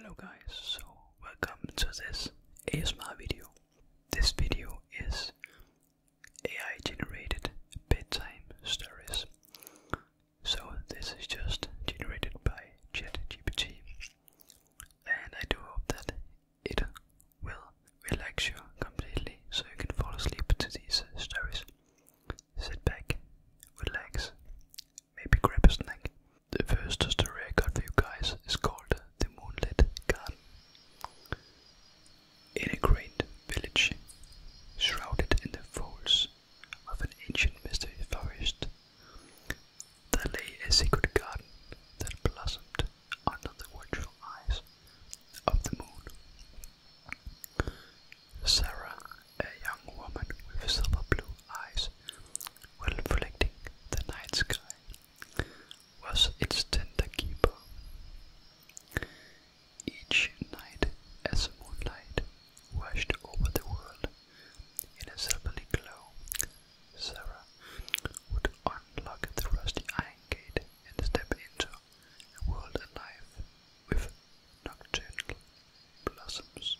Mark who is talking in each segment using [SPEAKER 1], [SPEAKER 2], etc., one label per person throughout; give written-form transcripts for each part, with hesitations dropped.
[SPEAKER 1] Hello guys, so welcome to this ASMR video. This video is AI generated bedtime stories. So this is just generated by ChatGPT, and I do hope that it will relax you completely so you can fall asleep to these stories. Sit back, relax, maybe grab a snack. The first story I got for you guys is called the Moonlit Garden. In a great village, shrouded in the folds of an ancient misty forest, there lay a secret garden that blossomed under the watchful eyes of the moon. Sarah, a young woman with silver blue eyes, while reflecting the night sky, was its tender keeper. Each night, as moonlight washed over the world in a silvery glow, Sarah would unlock the rusty iron gate and step into a world alive with nocturnal blossoms.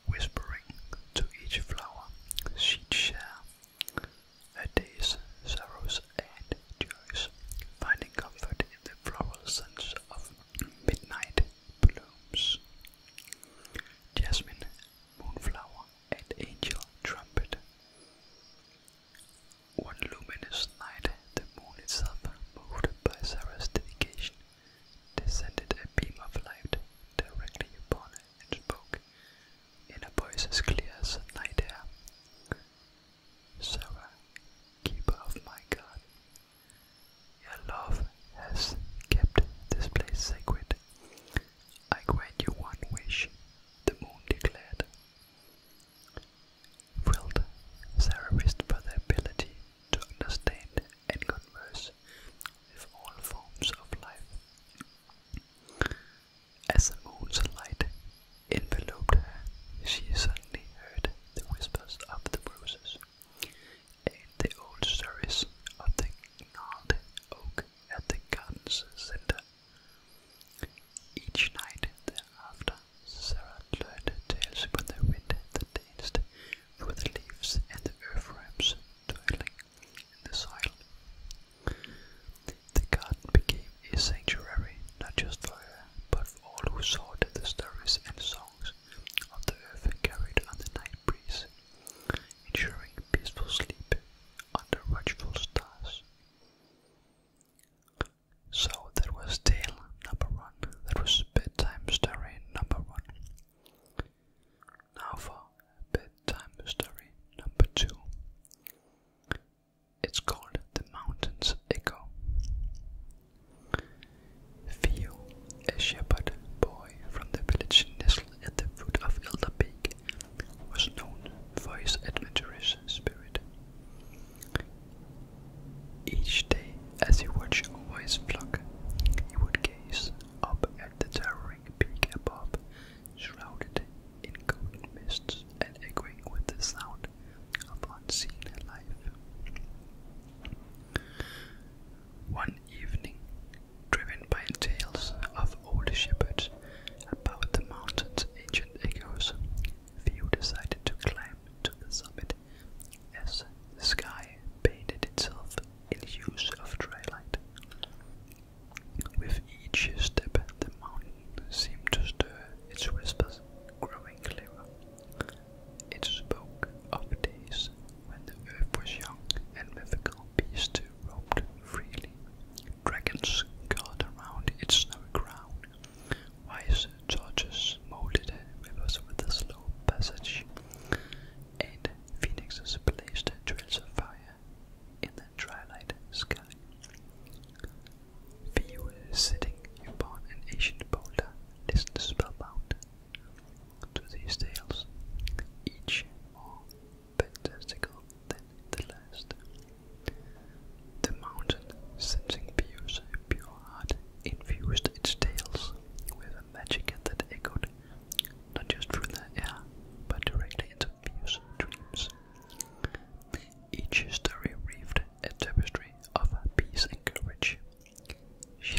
[SPEAKER 1] Whispering to each flower she'd share her days, sorrows and joys, finding comfort in the floral scents of midnight blooms. Jasmine, moonflower and angel trumpet. One luminous night, the moon itself, moved by Sarah's dedication, descended a beam of light directly upon her and spoke in a voice as clear as night air. Sarah, keeper of my garden, your love has kept this place sacred. I grant you one wish, the moon declared. Thrilled, Sarah wished for the ability to understand and converse with all forms of life. As the moon's light enveloped her, she suddenly heard the whispers of the roses and the old stories of the gnarled oak at the garden's center. Each night thereafter, Sarah learned tales from the wind that danced through the leaves and the earthworms toiling in the soil. The garden became a sanctuary not just for her, but for all who sought the stories and songs of the earth carried on the night breeze, ensuring peaceful sleep under watchful stars. So that was tale number 1. That was bedtime story number 1. Now for bedtime story number 2. It's called The Mountain's Echo. Theo, a shepherd boy from the village nestled at the foot of Elder Peak, was known for his adventurous spirit. Each day, as he watched over his flock, he would gaze up at the towering peak above, shrouded in golden mists and echoing with the sound of unseen life. One evening, driven by tales of old shepherds about the mountain's ancient echoes, Theo decided to climb to the summit as the sky painted itself in hues of twilight. With each step, the mountain seemed to stir its whispers, growing clearer. It spoke of days when the earth was young and mythical beasts roamed freely. Dragons curled around its snowy crown. Wise torches molded rivers with a slow passage, and phoenixes blazed trails of fire in the twilight sky. Theo, sitting upon an ancient boulder, listened spellbound to these tales, each more fantastical than the last. The mountain, sensing Theo's pure heart, infused its tales with a magic that echoed not just through the air, but directly into Theo's dreams. Each story weaved a tapestry of peace and courage. She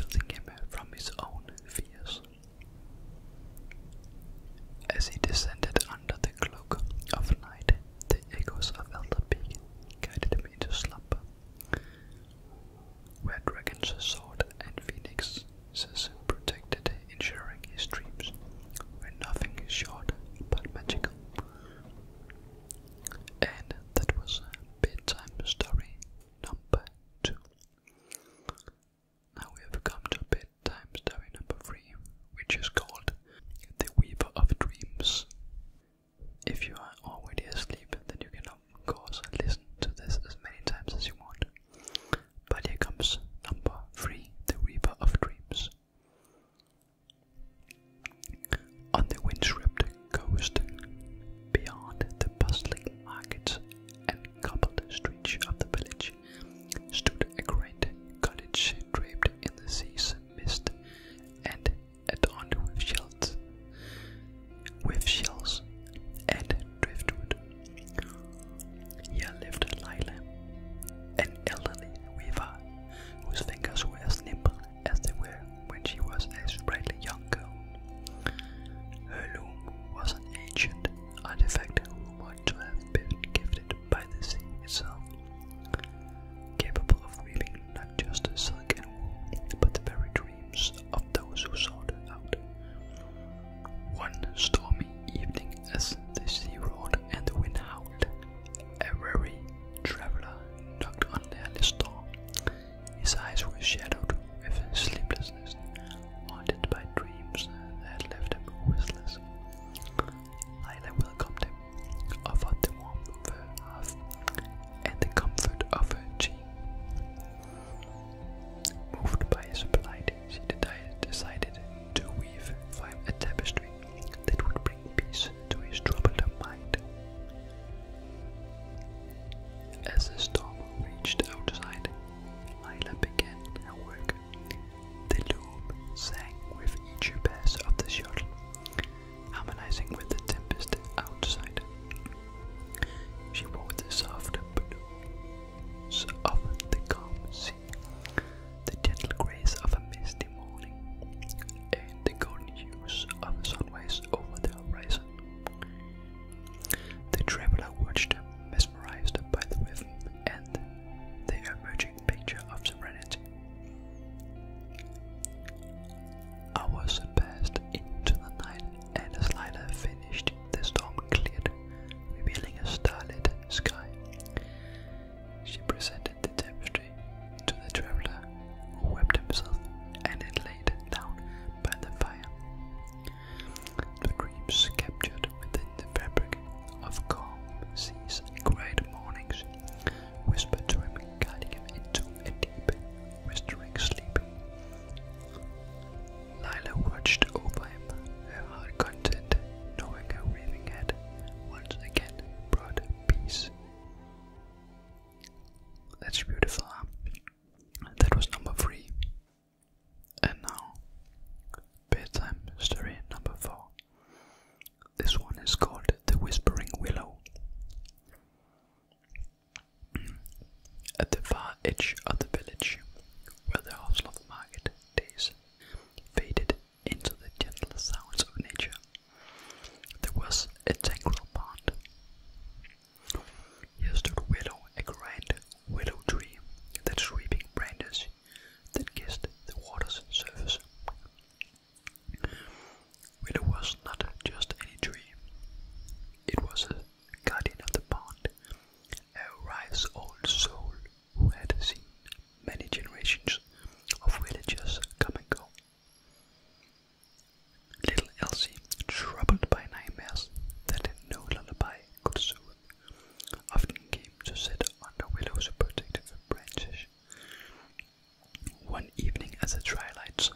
[SPEAKER 1] as the twilight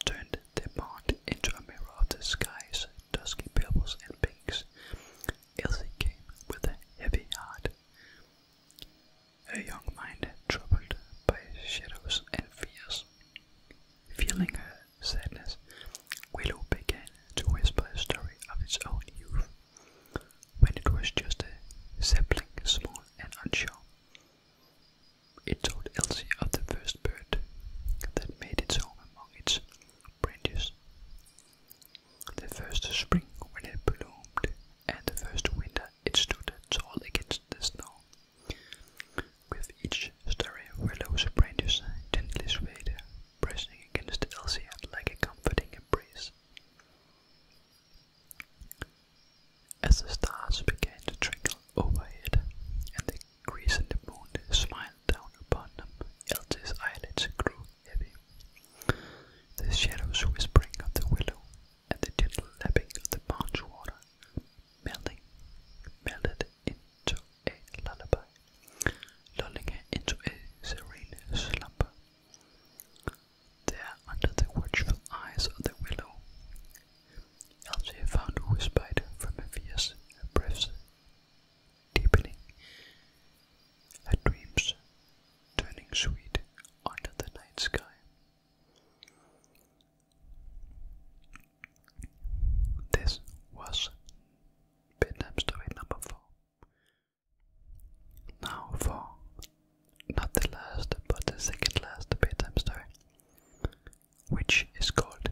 [SPEAKER 1] turned the pond into a mirror of the sky's dusky purples and pinks, Elsie came with a heavy heart. Her young mind troubled by shadows and fears. Feeling her sadness, Willow began to whisper a story of its own youth, when it was just a sapling, small and unsure. It told Elsie of the first bird that made its home among its branches, the first spring when it bloomed, and the first winter it stood tall against the snow. With each story, Willow's branches gently swayed, pressing against Elsie like a comforting embrace. As the stars began to twinkle overhead, and the crescent moon smiled down upon them, Elsie's eyelids grew heavy. The shadows whispering of the willow and the gentle lapping of the pond's water melted into a lullaby, lulling her into a serene slumber. There, under the watchful eyes of the willow, Elsie found respite from her fierce breaths, deepening, her dreams turning sweet under the night sky. This was bedtime story number 4. Now for not the last but the second last bedtime story, which is called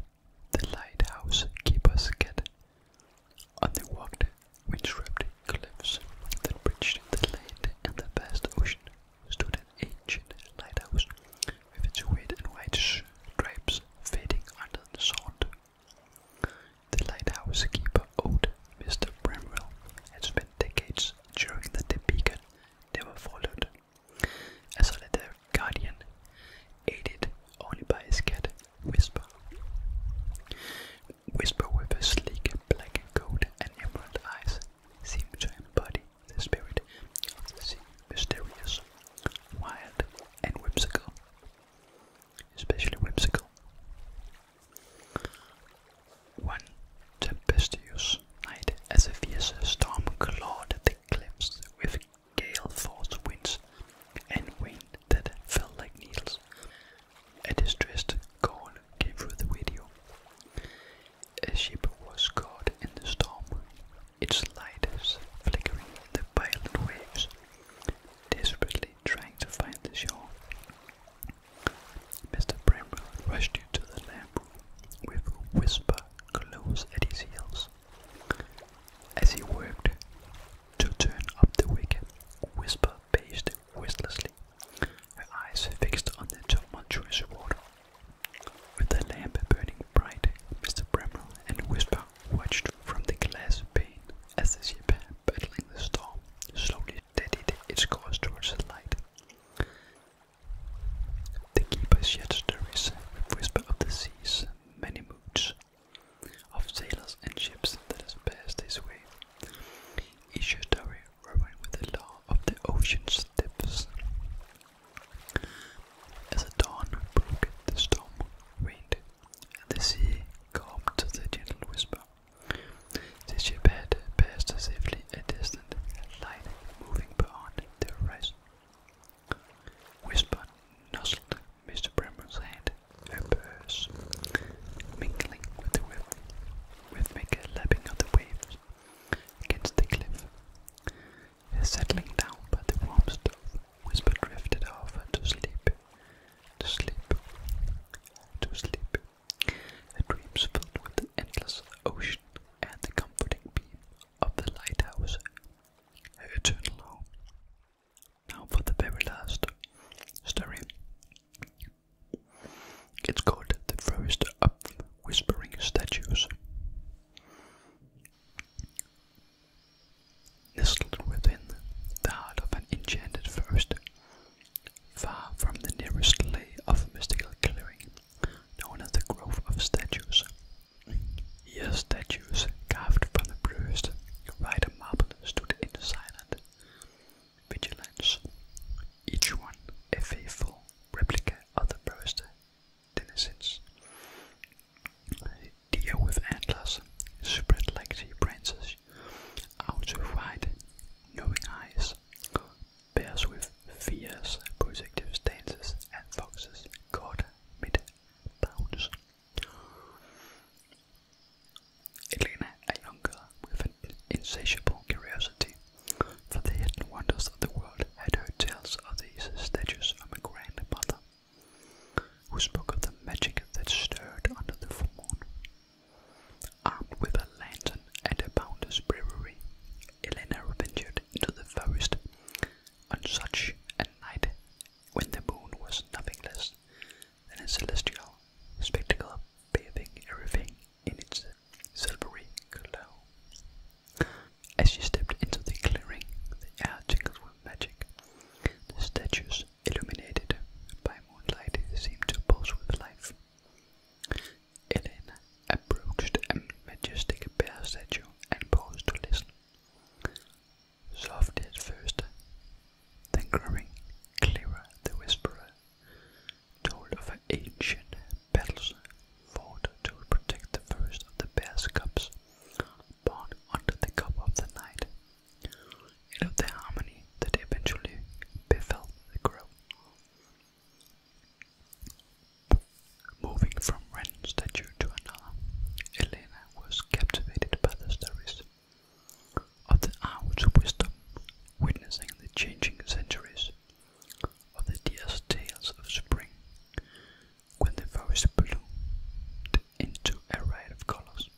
[SPEAKER 1] insatiable curiosity for the hidden wonders of the world, had heard tales of these statues from a grandmother, who spoke of the magic that stirred under the full moon. Armed with a lantern and a boundless bravery, Elena ventured into the forest on such a night when the moon was nothing less than a celestial spectacle, bathing everything in its silvery glow. As she stepped into the clearing, the air tingled with magic. The statues, illuminated by moonlight, seemed to pulse with life. Elena approached a majestic bear statue and paused to listen. Softly at first, then growing clearer, the whisperer told of ancient battles fought to protect the first of the bear's cubs, born under the cover of the night, and of the harmony that eventually befell the grove. Moving from one statue to another, Elena was captivated by the stories of the owl's wisdom, witnessing the changing centuries of the deer's tales of spring, when the forest bloomed into a riot of colors.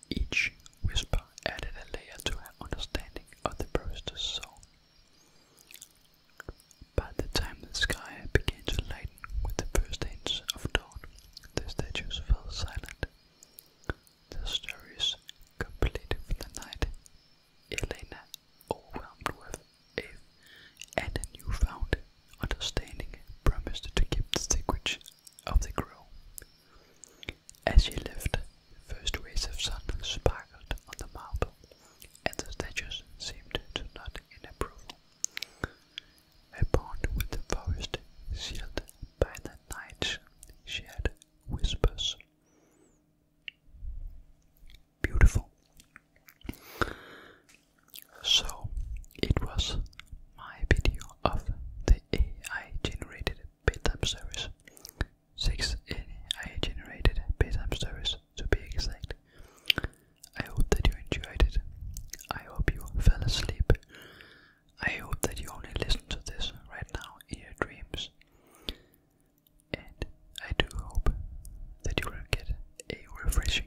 [SPEAKER 1] Each whisper added a layer to her understanding of the forest's soul. By the time the sky began to lighten with the first hints of dawn, the statues fell silent. The stories completed for the night, Elena, overwhelmed with awe and a newfound understanding, promised to keep the secret of the grove. As she left, the first rays of sun sparkled on the marble, and the statues seemed to nod in approval. A bond with the forest, sealed by the night's shared whispers. Beautiful. So, it was my video of the AI-generated bedtime stories. 6 AI-generated bedtime stories, to be exact. I hope that you enjoyed it. I hope you fell asleep. I hope that you only listen to this right now in your dreams. And I do hope that you will get a refreshing